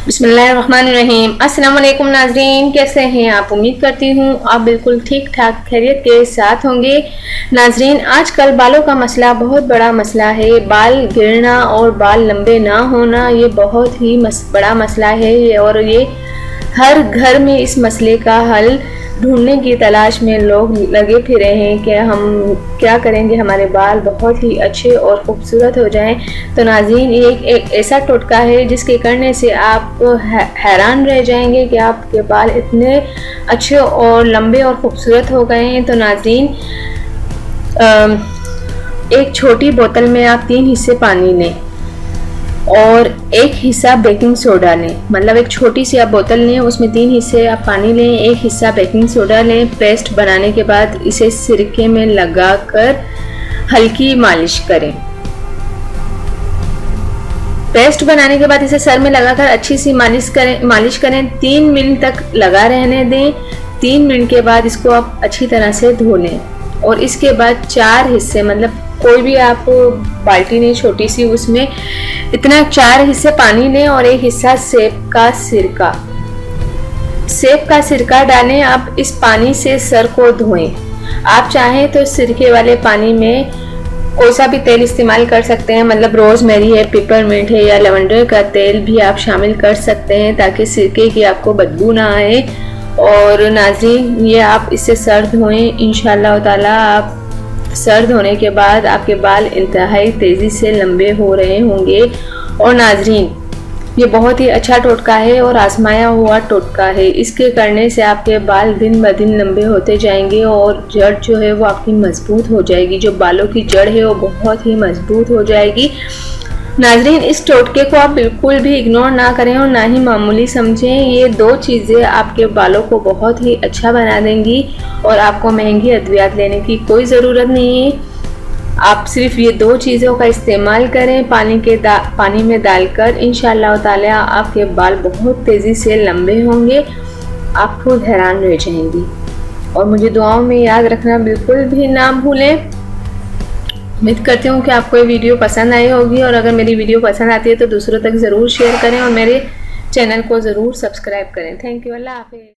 बिस्मिल्लाहिर्रहमानिर्रहीम। अस्सलाम वालेकुम नाजरीन, कैसे हैं आप? उम्मीद करती हूँ आप बिल्कुल ठीक ठाक खैरियत के साथ होंगे। नाजरीन, आजकल बालों का मसला बहुत बड़ा मसला है। बाल गिरना और बाल लंबे ना होना ये बहुत ही बड़ा मसला है और ये हर घर में इस मसले का हल ढूंढने की तलाश में लोग लगे फिरे हैं कि हम क्या करेंगे हमारे बाल बहुत ही अच्छे और खूबसूरत हो जाएं। तो नाज़रीन, ये एक ऐसा टोटका है जिसके करने से आप हैरान रह जाएंगे कि आपके बाल इतने अच्छे और लंबे और खूबसूरत हो गए हैं। तो नाज़रीन, एक छोटी बोतल में आप 3 हिस्से पानी लें और 1 हिस्सा बेकिंग सोडा लें। मतलब एक छोटी सी आप बोतल लें, उसमें 3 हिस्से आप पानी लें, 1 हिस्सा बेकिंग सोडा लें। पेस्ट बनाने के बाद इसे सिरके में लगाकर हल्की मालिश करें। पेस्ट बनाने के बाद इसे सर में लगाकर अच्छी सी मालिश करें। 3 मिनट तक लगा रहने दें। 3 मिनट के बाद इसको आप अच्छी तरह से धो लें और इसके बाद 4 हिस्से, मतलब कोई भी आप बाल्टी नहीं छोटी सी, उसमें इतना 4 हिस्से पानी लें और 1 हिस्सा सेब का सिरका डालें। आप इस पानी से सर को धोएं। आप चाहें तो सिरके वाले पानी में कोई सा भी तेल इस्तेमाल कर सकते हैं, मतलब रोजमेरी है, पेपरमिंट है या लैवेंडर का तेल भी आप शामिल कर सकते हैं ताकि सिरके की आपको बदबू ना आए। और नाज़रीन, ये आप इससे सर धोएं। इंशाअल्लाह ताला आप सर धोने के बाद आपके बाल इंतहाई तेज़ी से लंबे हो रहे होंगे। और नाज़रीन, ये बहुत ही अच्छा टोटका है और आजमाया हुआ टोटका है। इसके करने से आपके बाल दिन ब दिन लंबे होते जाएंगे और जड़ जो है वो आपकी मजबूत हो जाएगी। जो बालों की जड़ है वो बहुत ही मजबूत हो जाएगी। नाजरीन, इस टोटके को आप बिल्कुल भी इग्नोर ना करें और ना ही मामूली समझें। ये 2 चीज़ें आपके बालों को बहुत ही अच्छा बना देंगी और आपको महंगी अद्वियात लेने की कोई ज़रूरत नहीं है। आप सिर्फ ये 2 चीज़ों का इस्तेमाल करें पानी में डालकर। इंशाअल्लाह ताला आपके बाल बहुत तेज़ी से लंबे होंगे। आप खुद हैरान रह जाएंगी। और मुझे दुआओं में याद रखना बिल्कुल भी ना भूलें। उम्मीद करती हूँ कि आपको ये वीडियो पसंद आई होगी और अगर मेरी वीडियो पसंद आती है तो दूसरों तक ज़रूर शेयर करें और मेरे चैनल को ज़रूर सब्सक्राइब करें। Thank you. अल्लाह हाफ़िज़।